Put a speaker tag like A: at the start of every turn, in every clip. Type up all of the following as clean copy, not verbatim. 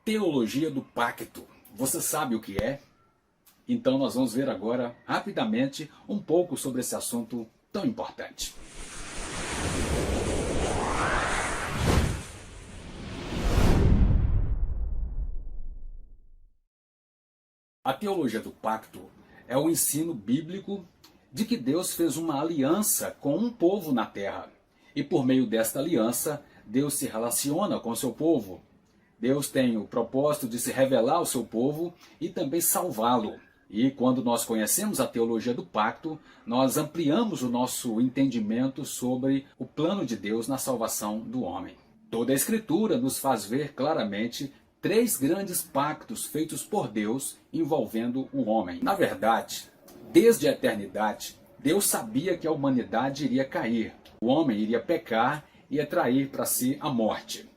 A: Teologia do pacto. Você sabe o que é? Então nós vamos ver agora, rapidamente, um pouco sobre esse assunto tão importante. A teologia do pacto é o ensino bíblico de que Deus fez uma aliança com um povo na terra. E por meio desta aliança, Deus se relaciona com o seu povo. Deus tem o propósito de se revelar ao seu povo e também salvá-lo. E quando nós conhecemos a teologia do pacto, nós ampliamos o nosso entendimento sobre o plano de Deus na salvação do homem. Toda a Escritura nos faz ver claramente três grandes pactos feitos por Deus envolvendo o homem. Na verdade, desde a eternidade, Deus sabia que a humanidade iria cair. O homem iria pecar e atrair para si a morte.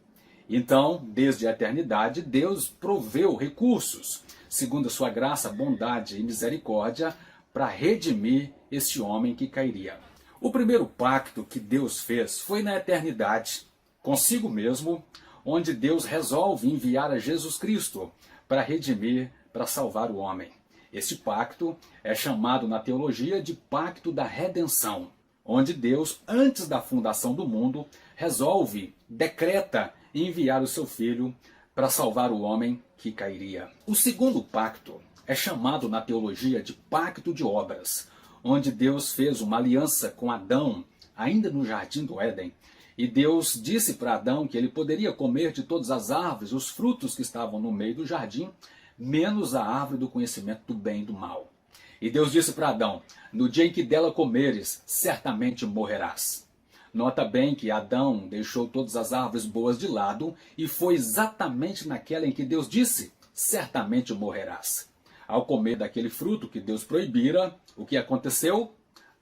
A: Então, desde a eternidade, Deus proveu recursos, segundo a sua graça, bondade e misericórdia, para redimir este homem que cairia. O primeiro pacto que Deus fez foi na eternidade, consigo mesmo, onde Deus resolve enviar a Jesus Cristo para redimir, para salvar o homem. Este pacto é chamado na teologia de Pacto da Redenção, onde Deus, antes da fundação do mundo, resolve, decreta enviar o seu Filho para salvar o homem que cairia. O segundo pacto é chamado na teologia de Pacto de Obras, onde Deus fez uma aliança com Adão, ainda no jardim do Éden, e Deus disse para Adão que ele poderia comer de todas as árvores, os frutos que estavam no meio do jardim, menos a árvore do conhecimento do bem e do mal. E Deus disse para Adão: no dia em que dela comeres, certamente morrerás. Nota bem que Adão deixou todas as árvores boas de lado e foi exatamente naquela em que Deus disse: certamente morrerás. Ao comer daquele fruto que Deus proibira, o que aconteceu?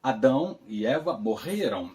A: Adão e Eva morreram.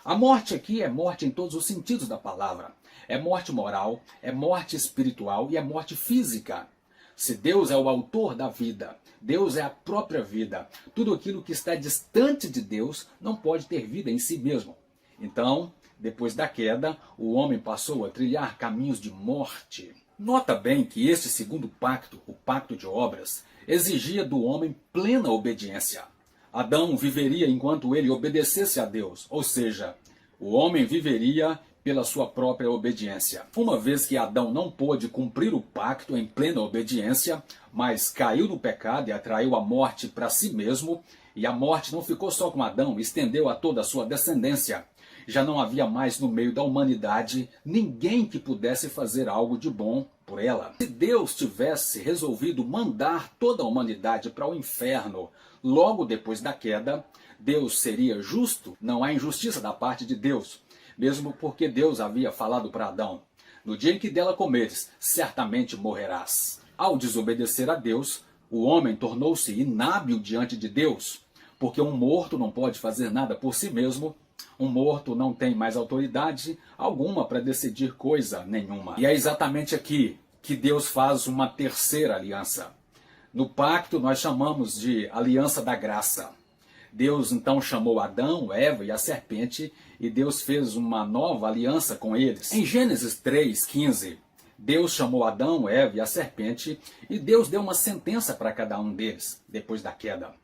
A: A morte aqui é morte em todos os sentidos da palavra. É morte moral, é morte espiritual e é morte física. Se Deus é o autor da vida, Deus é a própria vida, tudo aquilo que está distante de Deus não pode ter vida em si mesmo. Então, depois da queda, o homem passou a trilhar caminhos de morte. Nota bem que este segundo pacto, o pacto de obras, exigia do homem plena obediência. Adão viveria enquanto ele obedecesse a Deus, ou seja, o homem viveria pela sua própria obediência. Uma vez que Adão não pôde cumprir o pacto em plena obediência, mas caiu no pecado e atraiu a morte para si mesmo, e a morte não ficou só com Adão, estendeu a toda a sua descendência. Já não havia mais no meio da humanidade ninguém que pudesse fazer algo de bom por ela. Se Deus tivesse resolvido mandar toda a humanidade para o inferno logo depois da queda, Deus seria justo? Não há injustiça da parte de Deus, mesmo porque Deus havia falado para Adão: no dia em que dela comeres, certamente morrerás. Ao desobedecer a Deus, o homem tornou-se inábil diante de Deus, porque um morto não pode fazer nada por si mesmo. Um morto não tem mais autoridade alguma para decidir coisa nenhuma. E é exatamente aqui que Deus faz uma terceira aliança. No pacto nós chamamos de aliança da graça. Deus então chamou Adão, Eva e a serpente, e Deus fez uma nova aliança com eles. Em Gênesis 3:15, Deus chamou Adão, Eva e a serpente, e Deus deu uma sentença para cada um deles, depois da queda.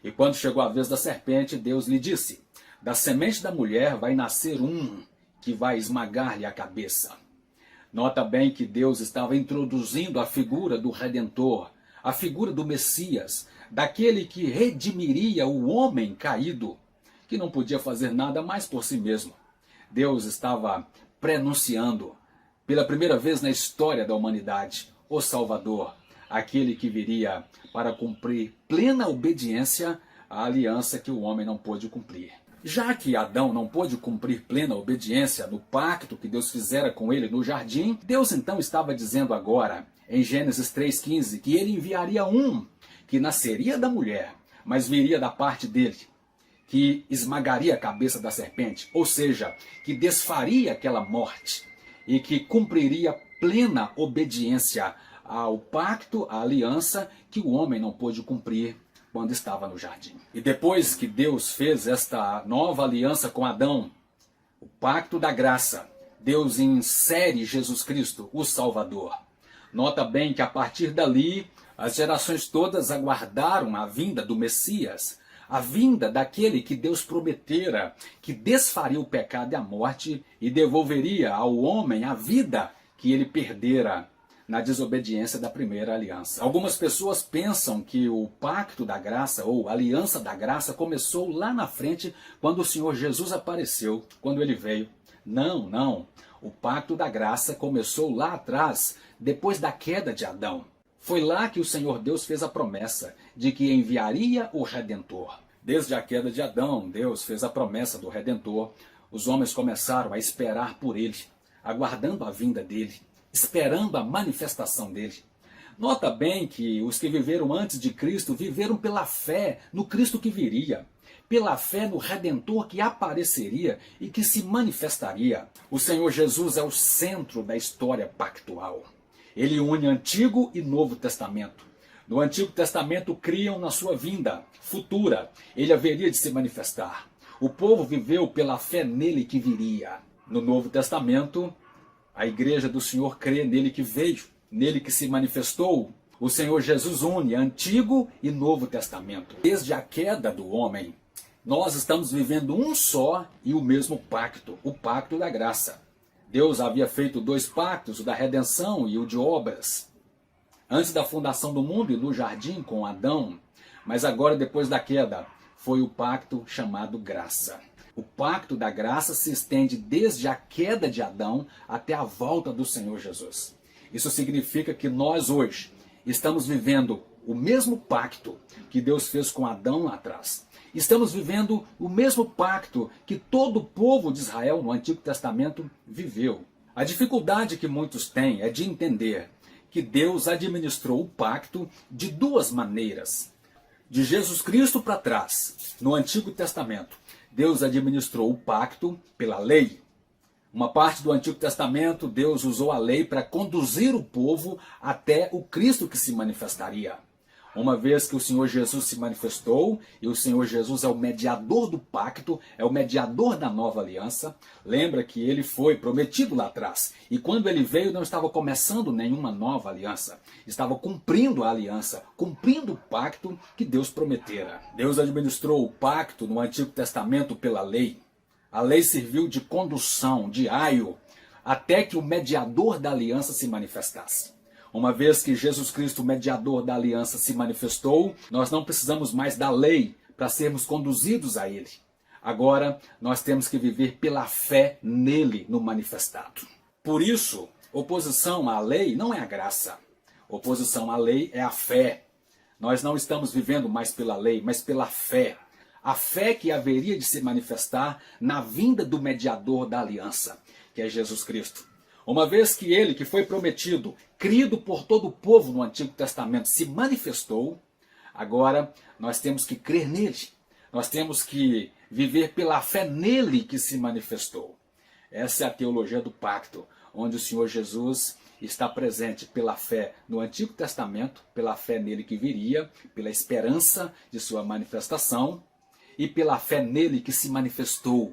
A: E quando chegou a vez da serpente, Deus lhe disse: da semente da mulher vai nascer um que vai esmagar-lhe a cabeça. Nota bem que Deus estava introduzindo a figura do Redentor, a figura do Messias, daquele que redimiria o homem caído, que não podia fazer nada mais por si mesmo. Deus estava prenunciando, pela primeira vez na história da humanidade, o Salvador, aquele que viria para cumprir plena obediência à aliança que o homem não pôde cumprir. Já que Adão não pôde cumprir plena obediência no pacto que Deus fizera com ele no jardim, Deus então estava dizendo agora, em Gênesis 3:15, que ele enviaria um que nasceria da mulher, mas viria da parte dele, que esmagaria a cabeça da serpente, ou seja, que desfaria aquela morte e que cumpriria plena obediência ao pacto, à aliança que o homem não pôde cumprir quando estava no jardim. E depois que Deus fez esta nova aliança com Adão, o pacto da graça, Deus insere Jesus Cristo, o Salvador. Nota bem que a partir dali, as gerações todas aguardaram a vinda do Messias, a vinda daquele que Deus prometera, que desfaria o pecado e a morte e devolveria ao homem a vida que ele perdera na desobediência da primeira aliança. Algumas pessoas pensam que o pacto da graça ou aliança da graça começou lá na frente, quando o Senhor Jesus apareceu, quando ele veio. Não, não. O pacto da graça começou lá atrás, depois da queda de Adão. Foi lá que o Senhor Deus fez a promessa de que enviaria o Redentor. Desde a queda de Adão, Deus fez a promessa do Redentor. Os homens começaram a esperar por ele, aguardando a vinda dele, esperando a manifestação dele. Nota bem que os que viveram antes de Cristo viveram pela fé no Cristo que viria, pela fé no Redentor que apareceria e que se manifestaria. O Senhor Jesus é o centro da história pactual. Ele une Antigo e Novo Testamento. No Antigo Testamento criam na sua vinda futura. Ele haveria de se manifestar. O povo viveu pela fé nele que viria. No Novo Testamento, a igreja do Senhor crê nele que veio, nele que se manifestou. O Senhor Jesus une Antigo e Novo Testamento. Desde a queda do homem, nós estamos vivendo um só e o mesmo pacto, o pacto da graça. Deus havia feito 2 pactos, o da redenção e o de obras, antes da fundação do mundo e no jardim com Adão, mas agora, depois da queda, foi o pacto chamado graça. O pacto da graça se estende desde a queda de Adão até a volta do Senhor Jesus. Isso significa que nós hoje estamos vivendo o mesmo pacto que Deus fez com Adão lá atrás. Estamos vivendo o mesmo pacto que todo o povo de Israel no Antigo Testamento viveu. A dificuldade que muitos têm é de entender que Deus administrou o pacto de 2 maneiras. De Jesus Cristo para trás, no Antigo Testamento, Deus administrou o pacto pela lei. Uma parte do Antigo Testamento, Deus usou a lei para conduzir o povo até o Cristo que se manifestaria. Uma vez que o Senhor Jesus se manifestou, e o Senhor Jesus é o mediador do pacto, é o mediador da nova aliança, lembra que ele foi prometido lá atrás. E quando ele veio, não estava começando nenhuma nova aliança. Estava cumprindo a aliança, cumprindo o pacto que Deus prometera. Deus administrou o pacto no Antigo Testamento pela lei. A lei serviu de condução, de aio, até que o mediador da aliança se manifestasse. Uma vez que Jesus Cristo, mediador da aliança, se manifestou, nós não precisamos mais da lei para sermos conduzidos a ele. Agora, nós temos que viver pela fé nele, no manifestado. Por isso, oposição à lei não é a graça. Oposição à lei é a fé. Nós não estamos vivendo mais pela lei, mas pela fé. A fé que haveria de se manifestar na vinda do mediador da aliança, que é Jesus Cristo. Uma vez que ele, que foi prometido, crido por todo o povo no Antigo Testamento, se manifestou, agora nós temos que crer nele. Nós temos que viver pela fé nele que se manifestou. Essa é a teologia do pacto, onde o Senhor Jesus está presente pela fé no Antigo Testamento, pela fé nele que viria, pela esperança de sua manifestação e pela fé nele que se manifestou.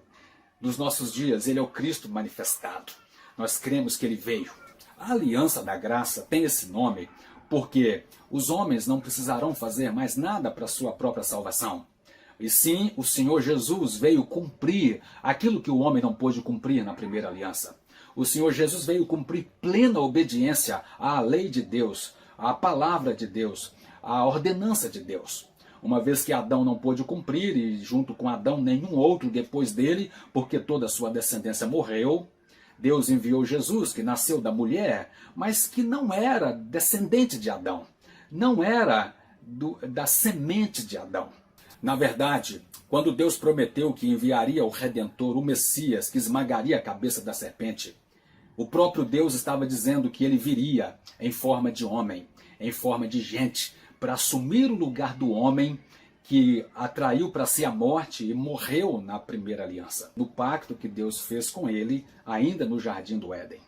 A: Nos nossos dias, ele é o Cristo manifestado. Nós cremos que ele veio. A aliança da graça tem esse nome porque os homens não precisarão fazer mais nada para a sua própria salvação. E sim, o Senhor Jesus veio cumprir aquilo que o homem não pôde cumprir na primeira aliança. O Senhor Jesus veio cumprir plena obediência à lei de Deus, à palavra de Deus, à ordenança de Deus. Uma vez que Adão não pôde cumprir, e junto com Adão nenhum outro depois dele, porque toda a sua descendência morreu, Deus enviou Jesus, que nasceu da mulher, mas que não era descendente de Adão. Não era da semente de Adão. Na verdade, quando Deus prometeu que enviaria o Redentor, o Messias, que esmagaria a cabeça da serpente, o próprio Deus estava dizendo que ele viria em forma de homem, em forma de gente, para assumir o lugar do homem que atraiu para si a morte e morreu na primeira aliança, no pacto que Deus fez com ele, ainda no jardim do Éden.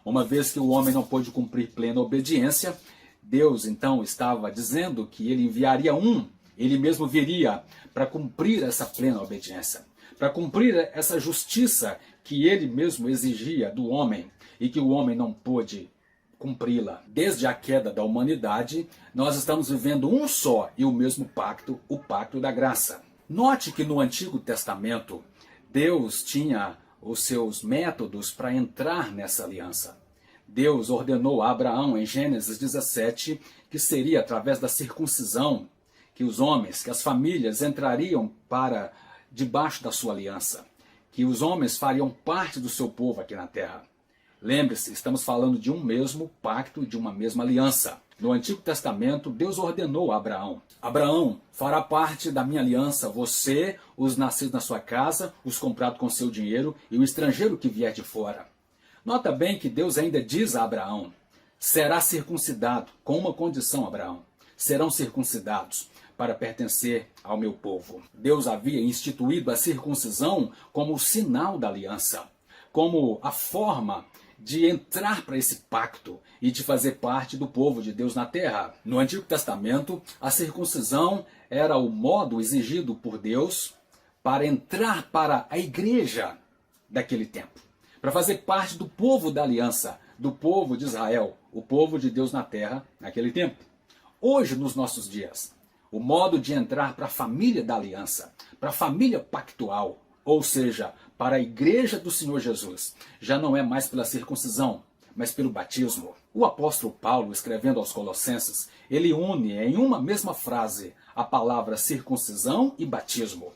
A: Uma vez que o homem não pôde cumprir plena obediência, Deus então estava dizendo que ele enviaria ele mesmo viria para cumprir essa plena obediência, para cumprir essa justiça que ele mesmo exigia do homem e que o homem não pôde cumpri-la. Desde a queda da humanidade, nós estamos vivendo um só e o mesmo pacto, o pacto da graça. Note que no Antigo Testamento, Deus tinha os seus métodos para entrar nessa aliança. Deus ordenou a Abraão, em Gênesis 17, que seria através da circuncisão que os homens, que as famílias entrariam para debaixo da sua aliança, que os homens fariam parte do seu povo aqui na terra. Lembre-se, estamos falando de um mesmo pacto, de uma mesma aliança. No Antigo Testamento, Deus ordenou a Abraão: Abraão, fará parte da minha aliança você, os nascidos na sua casa, os comprados com seu dinheiro e o estrangeiro que vier de fora. Nota bem que Deus ainda diz a Abraão: será circuncidado, com uma condição, Abraão. Serão circuncidados para pertencer ao meu povo. Deus havia instituído a circuncisão como o sinal da aliança, como a forma de entrar para esse pacto e de fazer parte do povo de Deus na terra. No Antigo Testamento, a circuncisão era o modo exigido por Deus para entrar para a igreja daquele tempo, para fazer parte do povo da aliança, do povo de Israel, o povo de Deus na terra naquele tempo. Hoje, nos nossos dias, o modo de entrar para a família da aliança, para a família pactual, ou seja, para a igreja do Senhor Jesus, já não é mais pela circuncisão, mas pelo batismo. O apóstolo Paulo, escrevendo aos Colossenses, ele une em uma mesma frase a palavra circuncisão e batismo.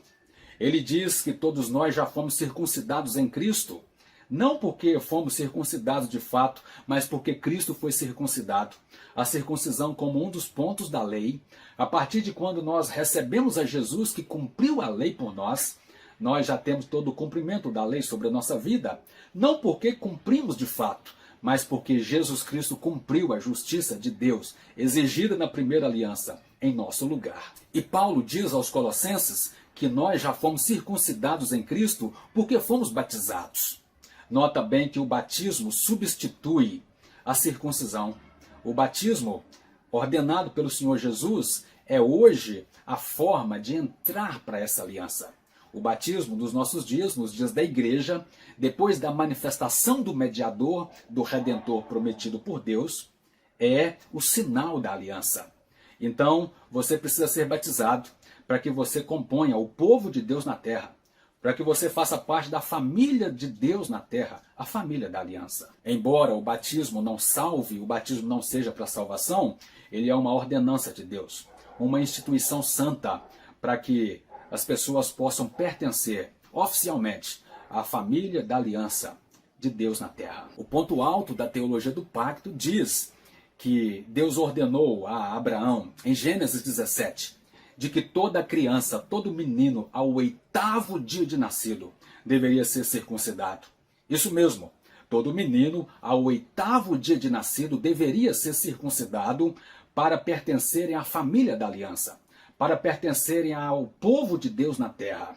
A: Ele diz que todos nós já fomos circuncidados em Cristo, não porque fomos circuncidados de fato, mas porque Cristo foi circuncidado. A circuncisão como um dos pontos da lei, a partir de quando nós recebemos a Jesus que cumpriu a lei por nós, nós já temos todo o cumprimento da lei sobre a nossa vida, não porque cumprimos de fato, mas porque Jesus Cristo cumpriu a justiça de Deus, exigida na primeira aliança, em nosso lugar. E Paulo diz aos Colossenses que nós já fomos circuncidados em Cristo porque fomos batizados. Nota bem que o batismo substitui a circuncisão. O batismo, ordenado pelo Senhor Jesus, é hoje a forma de entrar para essa aliança. O batismo dos nossos dias, nos dias da igreja, depois da manifestação do mediador, do Redentor prometido por Deus, é o sinal da aliança. Então, você precisa ser batizado para que você componha o povo de Deus na terra, para que você faça parte da família de Deus na terra, a família da aliança. Embora o batismo não salve, o batismo não seja para salvação, ele é uma ordenança de Deus, uma instituição santa para que as pessoas possam pertencer oficialmente à família da aliança de Deus na terra. O ponto alto da teologia do pacto diz que Deus ordenou a Abraão, em Gênesis 17, de que toda criança, todo menino, ao 8º dia de nascido, deveria ser circuncidado. Isso mesmo, todo menino, ao 8º dia de nascido, deveria ser circuncidado para pertencerem à família da aliança, para pertencerem ao povo de Deus na terra.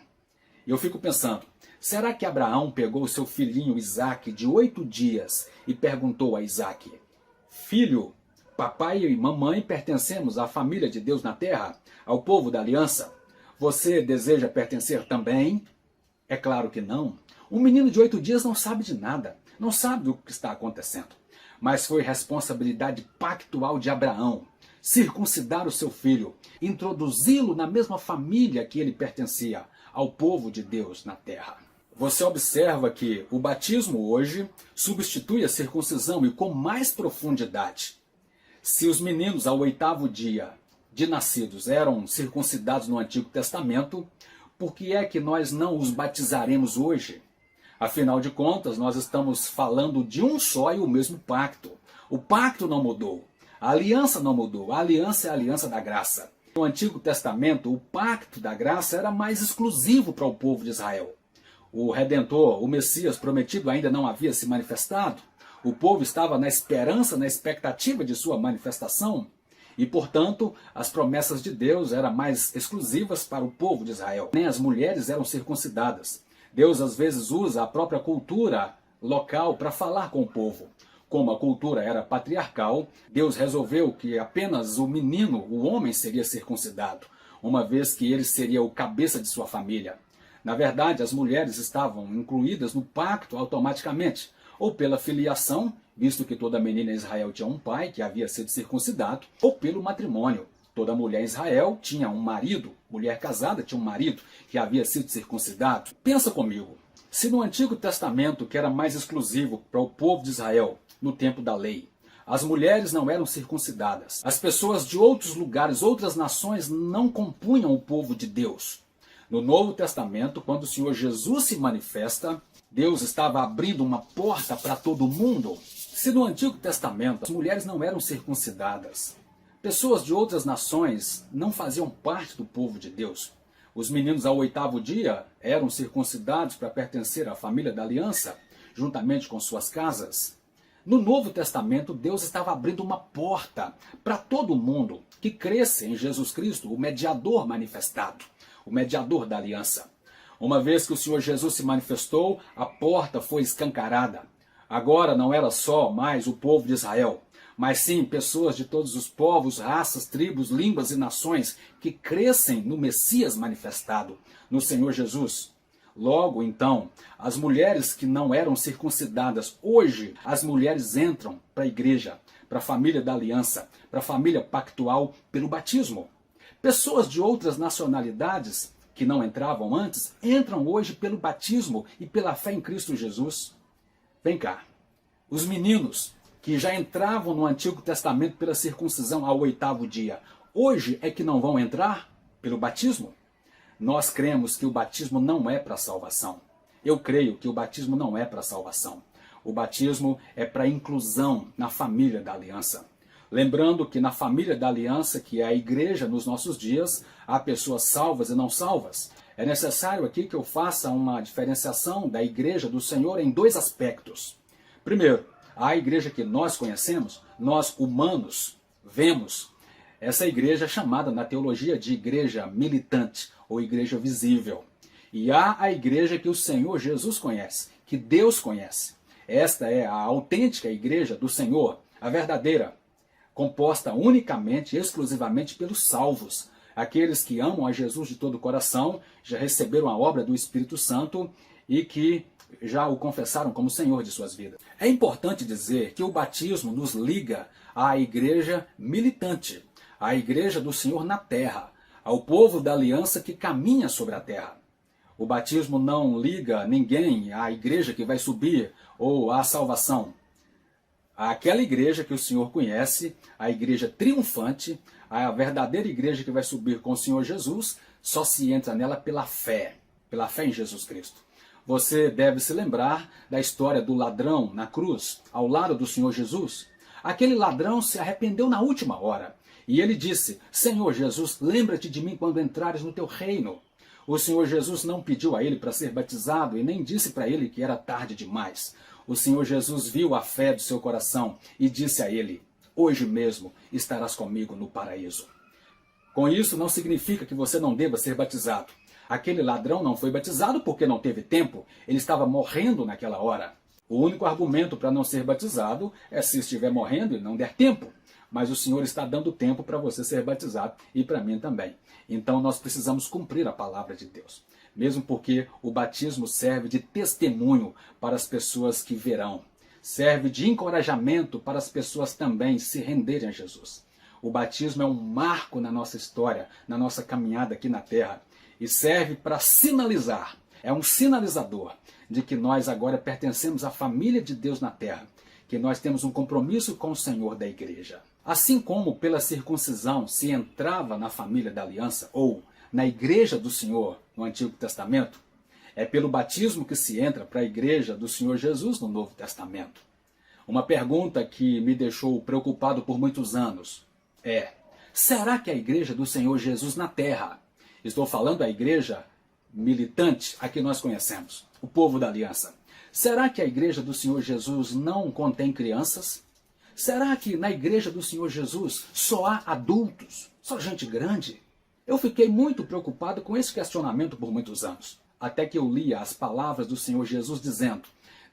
A: E eu fico pensando, será que Abraão pegou o seu filhinho Isaque de 8 dias e perguntou a Isaque: filho, papai e mamãe pertencemos à família de Deus na terra, ao povo da aliança? Você deseja pertencer também? É claro que não. Um menino de 8 dias não sabe de nada, não sabe do que está acontecendo. Mas foi responsabilidade pactual de Abraão circuncidar o seu filho, introduzi-lo na mesma família que ele pertencia, ao povo de Deus na terra. Você observa que o batismo hoje substitui a circuncisão e com mais profundidade. Se os meninos ao 8º dia de nascidos eram circuncidados no Antigo Testamento, por que é que nós não os batizaremos hoje? Afinal de contas, nós estamos falando de um só e o mesmo pacto. O pacto não mudou, a aliança não mudou, a aliança é a aliança da graça. No Antigo Testamento, o pacto da graça era mais exclusivo para o povo de Israel. O Redentor, o Messias prometido ainda não havia se manifestado. O povo estava na esperança, na expectativa de sua manifestação. E, portanto, as promessas de Deus eram mais exclusivas para o povo de Israel. Nem as mulheres eram circuncidadas. Deus, às vezes, usa a própria cultura local para falar com o povo. Como a cultura era patriarcal, Deus resolveu que apenas o menino, o homem, seria circuncidado, uma vez que ele seria o cabeça de sua família. Na verdade, as mulheres estavam incluídas no pacto automaticamente, ou pela filiação, visto que toda menina em Israel tinha um pai que havia sido circuncidado, ou pelo matrimônio. Toda mulher em Israel tinha um marido, mulher casada tinha um marido que havia sido circuncidado. Pensa comigo, se no Antigo Testamento, que era mais exclusivo para o povo de Israel, no tempo da lei, as mulheres não eram circuncidadas, as pessoas de outros lugares, outras nações não compunham o povo de Deus. No Novo Testamento, quando o Senhor Jesus se manifesta, Deus estava abrindo uma porta para todo mundo. Se no Antigo Testamento as mulheres não eram circuncidadas, pessoas de outras nações não faziam parte do povo de Deus. Os meninos ao 8º dia eram circuncidados para pertencer à família da aliança, juntamente com suas casas. No Novo Testamento, Deus estava abrindo uma porta para todo mundo que cresce em Jesus Cristo, o mediador manifestado, o mediador da aliança. Uma vez que o Senhor Jesus se manifestou, a porta foi escancarada. Agora não era só mais o povo de Israel, mas sim pessoas de todos os povos, raças, tribos, línguas e nações que crescem no Messias manifestado, no Senhor Jesus. Logo, então, as mulheres que não eram circuncidadas, hoje as mulheres entram para a igreja, para a família da aliança, para a família pactual pelo batismo. Pessoas de outras nacionalidades que não entravam antes, entram hoje pelo batismo e pela fé em Cristo Jesus. Vem cá, os meninos que já entravam no Antigo Testamento pela circuncisão ao 8º dia, hoje é que não vão entrar pelo batismo? Nós cremos que o batismo não é para salvação. Eu creio que o batismo não é para salvação. O batismo é para inclusão na família da aliança. Lembrando que na família da aliança, que é a igreja nos nossos dias, há pessoas salvas e não salvas. É necessário aqui que eu faça uma diferenciação da igreja do Senhor em 2 aspectos. Primeiro, a igreja que nós conhecemos, nós humanos vemos. Essa igreja é chamada na teologia de igreja militante ou igreja visível. E há a igreja que o Senhor Jesus conhece, que Deus conhece. Esta é a autêntica igreja do Senhor, a verdadeira, composta unicamente e exclusivamente pelos salvos, aqueles que amam a Jesus de todo o coração, já receberam a obra do Espírito Santo e que já o confessaram como Senhor de suas vidas. É importante dizer que o batismo nos liga à igreja militante, à igreja do Senhor na terra, ao povo da aliança que caminha sobre a terra. O batismo não liga ninguém à igreja que vai subir ou à salvação. Aquela igreja que o Senhor conhece, a igreja triunfante, a verdadeira igreja que vai subir com o Senhor Jesus, só se entra nela pela fé em Jesus Cristo. Você deve se lembrar da história do ladrão na cruz, ao lado do Senhor Jesus. Aquele ladrão se arrependeu na última hora. E ele disse: Senhor Jesus, lembra-te de mim quando entrares no teu reino. O Senhor Jesus não pediu a ele para ser batizado e nem disse para ele que era tarde demais. O Senhor Jesus viu a fé do seu coração e disse a ele: hoje mesmo estarás comigo no paraíso. Com isso não significa que você não deva ser batizado. Aquele ladrão não foi batizado porque não teve tempo, ele estava morrendo naquela hora. O único argumento para não ser batizado é se estiver morrendo e não der tempo. Mas o Senhor está dando tempo para você ser batizado e para mim também. Então nós precisamos cumprir a palavra de Deus. Mesmo porque o batismo serve de testemunho para as pessoas que verão. Serve de encorajamento para as pessoas também se renderem a Jesus. O batismo é um marco na nossa história, na nossa caminhada aqui na terra. E serve para sinalizar, é um sinalizador de que nós agora pertencemos à família de Deus na terra, que nós temos um compromisso com o Senhor da igreja. Assim como pela circuncisão se entrava na família da aliança, ou na igreja do Senhor no Antigo Testamento, é pelo batismo que se entra para a igreja do Senhor Jesus no Novo Testamento. Uma pergunta que me deixou preocupado por muitos anos é: será que a igreja do Senhor Jesus na terra, estou falando da igreja militante a que nós conhecemos, o povo da aliança, será que a igreja do Senhor Jesus não contém crianças? Será que na igreja do Senhor Jesus só há adultos, só gente grande? Eu fiquei muito preocupado com esse questionamento por muitos anos, até que eu lia as palavras do Senhor Jesus dizendo: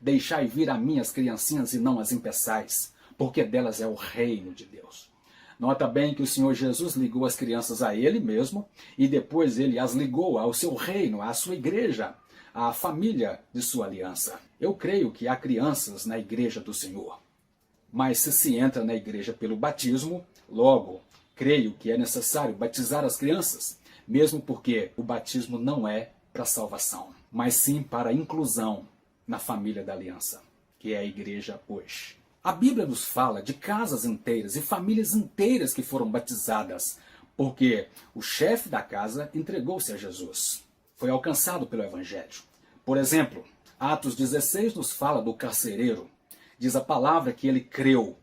A: deixai vir a mim as criancinhas e não as impeçais, porque delas é o reino de Deus. Nota bem que o Senhor Jesus ligou as crianças a ele mesmo e depois ele as ligou ao seu reino, à sua igreja. à família de sua aliança. Eu creio que há crianças na igreja do Senhor. Mas se entra na igreja pelo batismo, logo, creio que é necessário batizar as crianças, mesmo porque o batismo não é para salvação, mas sim para a inclusão na família da aliança, que é a igreja hoje. A Bíblia nos fala de casas inteiras e famílias inteiras que foram batizadas, porque o chefe da casa entregou-se a Jesus. Foi alcançado pelo Evangelho. Por exemplo, Atos 16 nos fala do carcereiro. Diz a palavra que ele creu.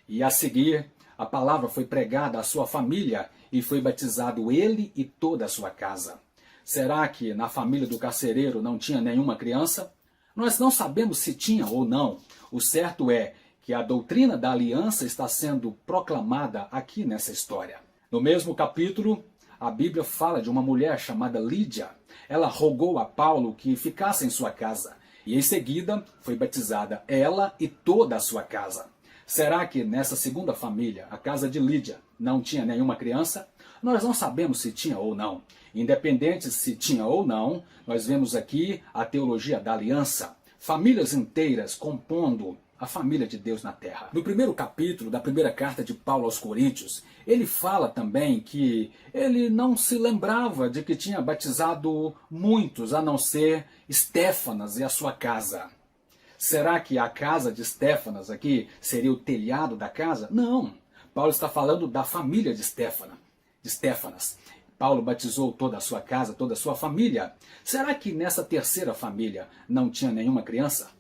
A: E a seguir, a palavra foi pregada à sua família e foi batizado ele e toda a sua casa. Será que na família do carcereiro não tinha nenhuma criança? Nós não sabemos se tinha ou não. O certo é que a doutrina da aliança está sendo proclamada aqui nessa história. No mesmo capítulo, a Bíblia fala de uma mulher chamada Lídia. Ela rogou a Paulo que ficasse em sua casa. E em seguida foi batizada ela e toda a sua casa. Será que nessa segunda família, a casa de Lídia, não tinha nenhuma criança? Nós não sabemos se tinha ou não. Independente se tinha ou não, nós vemos aqui a teologia da aliança. Famílias inteiras compondo a família de Deus na terra. No primeiro capítulo da primeira carta de Paulo aos Coríntios, ele fala também que ele não se lembrava de que tinha batizado muitos, a não ser Estéfanas e a sua casa. Será que a casa de Estéfanas aqui seria o telhado da casa? Não. Paulo está falando da família de Estéfanas. Paulo batizou toda a sua casa, toda a sua família. Será que nessa terceira família não tinha nenhuma criança?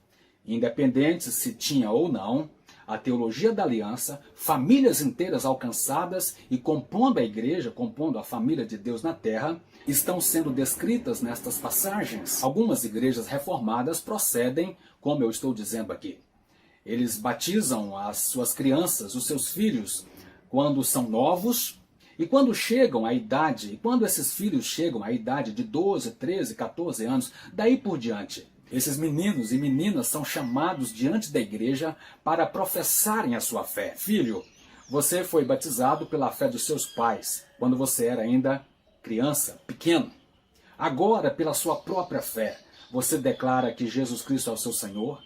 A: Independente se tinha ou não, a teologia da aliança, famílias inteiras alcançadas e compondo a igreja, compondo a família de Deus na terra, estão sendo descritas nestas passagens. Algumas igrejas reformadas procedem, como eu estou dizendo aqui. Eles batizam as suas crianças, os seus filhos, quando são novos, e quando chegam à idade, e quando esses filhos chegam à idade de 12, 13, 14 anos, daí por diante, esses meninos e meninas são chamados diante da igreja para professarem a sua fé. Filho, você foi batizado pela fé dos seus pais, quando você era ainda criança, pequeno. Agora, pela sua própria fé, você declara que Jesus Cristo é o seu Senhor?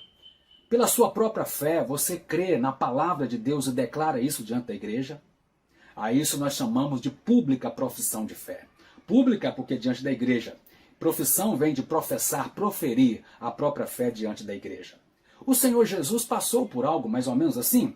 A: Pela sua própria fé, você crê na palavra de Deus e declara isso diante da igreja? A isso nós chamamos de pública profissão de fé. Pública porque diante da igreja. Profissão vem de professar, proferir a própria fé diante da igreja. O Senhor Jesus passou por algo mais ou menos assim.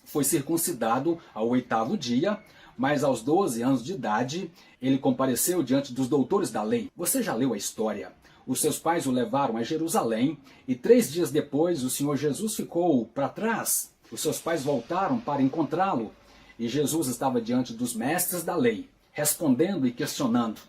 A: Foi circuncidado ao 8º dia, mas aos 12 anos de idade, ele compareceu diante dos doutores da lei. Você já leu a história. Os seus pais o levaram a Jerusalém e 3 dias depois o Senhor Jesus ficou para trás. Os seus pais voltaram para encontrá-lo e Jesus estava diante dos mestres da lei, respondendo e questionando.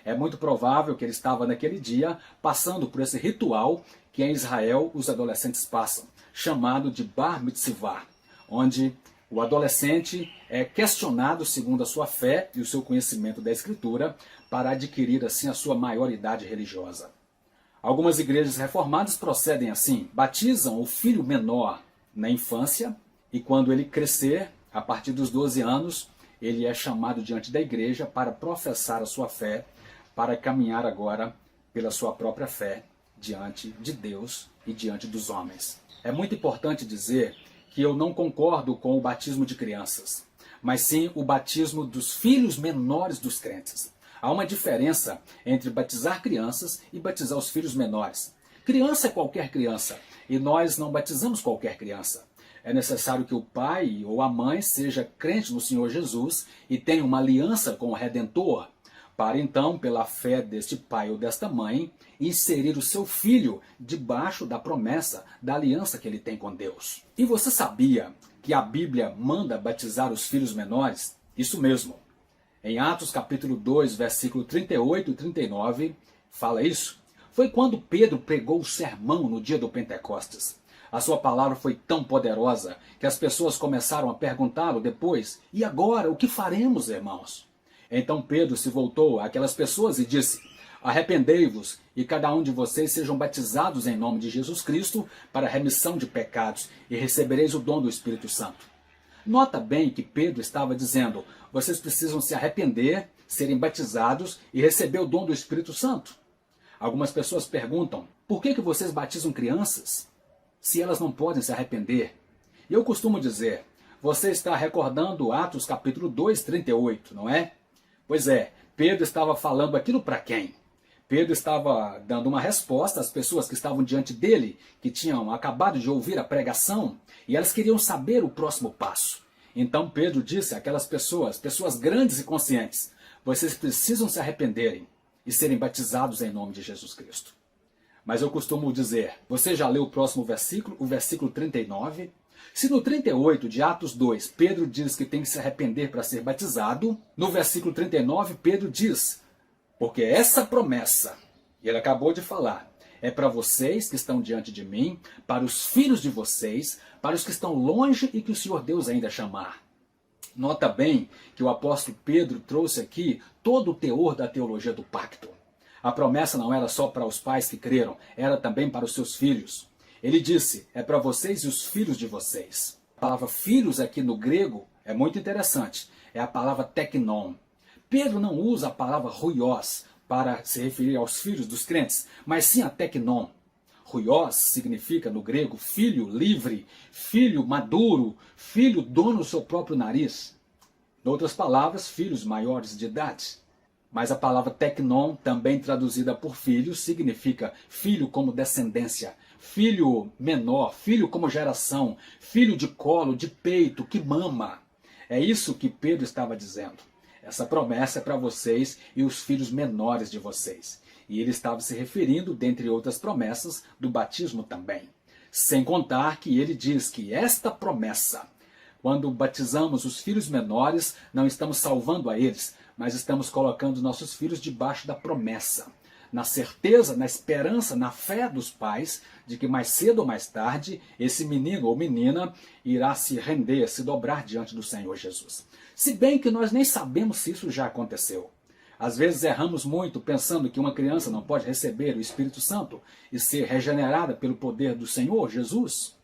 A: É muito provável que ele estava naquele dia passando por esse ritual que em Israel os adolescentes passam, chamado de Bar Mitzvah, onde o adolescente é questionado segundo a sua fé e o seu conhecimento da Escritura para adquirir assim a sua maioridade religiosa. Algumas igrejas reformadas procedem assim, batizam o filho menor na infância e quando ele crescer, a partir dos 12 anos, ele é chamado diante da igreja para professar a sua fé, para caminhar agora pela sua própria fé diante de Deus e diante dos homens. É muito importante dizer que eu não concordo com o batismo de crianças, mas sim o batismo dos filhos menores dos crentes. Há uma diferença entre batizar crianças e batizar os filhos menores. Criança é qualquer criança, e nós não batizamos qualquer criança. É necessário que o pai ou a mãe seja crente no Senhor Jesus e tenha uma aliança com o Redentor, para então, pela fé deste pai ou desta mãe, inserir o seu filho debaixo da promessa, da aliança que ele tem com Deus. E você sabia que a Bíblia manda batizar os filhos menores? Isso mesmo. Em Atos capítulo 2, versículo 38 e 39, fala isso. Foi quando Pedro pregou o sermão no dia do Pentecostes. A sua palavra foi tão poderosa que as pessoas começaram a perguntá-lo depois, e agora, o que faremos, irmãos? Então Pedro se voltou àquelas pessoas e disse, arrependei-vos e cada um de vocês sejam batizados em nome de Jesus Cristo para a remissão de pecados e recebereis o dom do Espírito Santo. Nota bem que Pedro estava dizendo, vocês precisam se arrepender, serem batizados e receber o dom do Espírito Santo. Algumas pessoas perguntam, por que vocês batizam crianças se elas não podem se arrepender? E eu costumo dizer, você está recordando Atos capítulo 2, 38, não é? Pois é, Pedro estava falando aquilo para quem? Pedro estava dando uma resposta às pessoas que estavam diante dele, que tinham acabado de ouvir a pregação, e elas queriam saber o próximo passo. Então Pedro disse àquelas pessoas grandes e conscientes, vocês precisam se arrependerem e serem batizados em nome de Jesus Cristo. Mas eu costumo dizer, você já leu o próximo versículo, o versículo 39? Se no 38 de Atos 2, Pedro diz que tem que se arrepender para ser batizado, no versículo 39, Pedro diz, porque essa promessa, e ele acabou de falar, é para vocês que estão diante de mim, para os filhos de vocês, para os que estão longe e que o Senhor Deus ainda chamar. Nota bem que o apóstolo Pedro trouxe aqui todo o teor da teologia do pacto. A promessa não era só para os pais que creram, era também para os seus filhos. Ele disse, é para vocês e os filhos de vocês. A palavra filhos aqui no grego é muito interessante, é a palavra teknon. Pedro não usa a palavra huios para se referir aos filhos dos crentes, mas sim a teknon. Huios significa no grego filho livre, filho maduro, filho dono do seu próprio nariz. Em outras palavras, filhos maiores de idade. Mas a palavra teknon, também traduzida por filho, significa filho como descendência, filho menor, filho como geração, filho de colo, de peito, que mama. É isso que Pedro estava dizendo. Essa promessa é para vocês e os filhos menores de vocês. E ele estava se referindo, dentre outras promessas, do batismo também. Sem contar que ele diz que esta promessa, quando batizamos os filhos menores, não estamos salvando a eles, mas estamos colocando nossos filhos debaixo da promessa. Na certeza, na esperança, na fé dos pais, de que mais cedo ou mais tarde, esse menino ou menina irá se render, se dobrar diante do Senhor Jesus. Se bem que nós nem sabemos se isso já aconteceu. Às vezes erramos muito pensando que uma criança não pode receber o Espírito Santo e ser regenerada pelo poder do Senhor Jesus.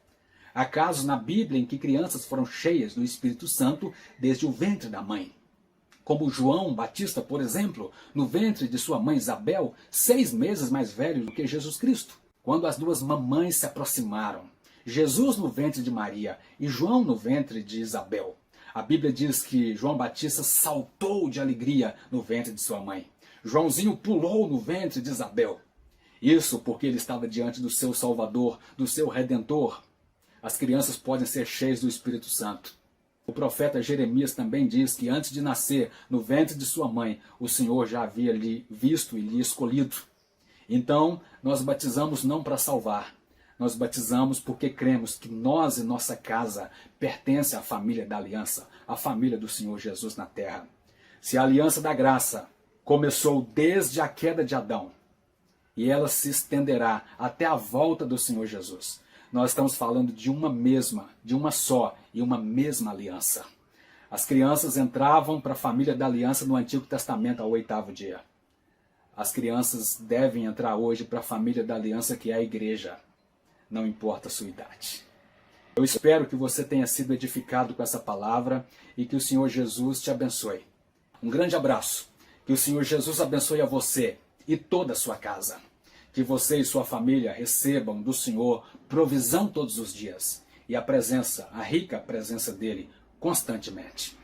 A: Há casos na Bíblia em que crianças foram cheias do Espírito Santo desde o ventre da mãe. Como João Batista, por exemplo, no ventre de sua mãe Isabel, 6 meses mais velho do que Jesus Cristo. Quando as duas mamães se aproximaram, Jesus no ventre de Maria e João no ventre de Isabel. A Bíblia diz que João Batista saltou de alegria no ventre de sua mãe. Joãozinho pulou no ventre de Isabel. Isso porque ele estava diante do seu Salvador, do seu Redentor. As crianças podem ser cheias do Espírito Santo. O profeta Jeremias também diz que antes de nascer no ventre de sua mãe, o Senhor já havia lhe visto e lhe escolhido. Então, nós batizamos não para salvar. Nós batizamos porque cremos que nós e nossa casa pertencem à família da aliança, à família do Senhor Jesus na terra. Se a aliança da graça começou desde a queda de Adão, e ela se estenderá até a volta do Senhor Jesus, nós estamos falando de uma só e uma mesma aliança. As crianças entravam para a família da aliança no Antigo Testamento ao 8º dia. As crianças devem entrar hoje para a família da aliança, que é a igreja. Não importa a sua idade. Eu espero que você tenha sido edificado com essa palavra e que o Senhor Jesus te abençoe. Um grande abraço. Que o Senhor Jesus abençoe a você e toda a sua casa. Que você e sua família recebam do Senhor provisão todos os dias e a rica presença dele constantemente.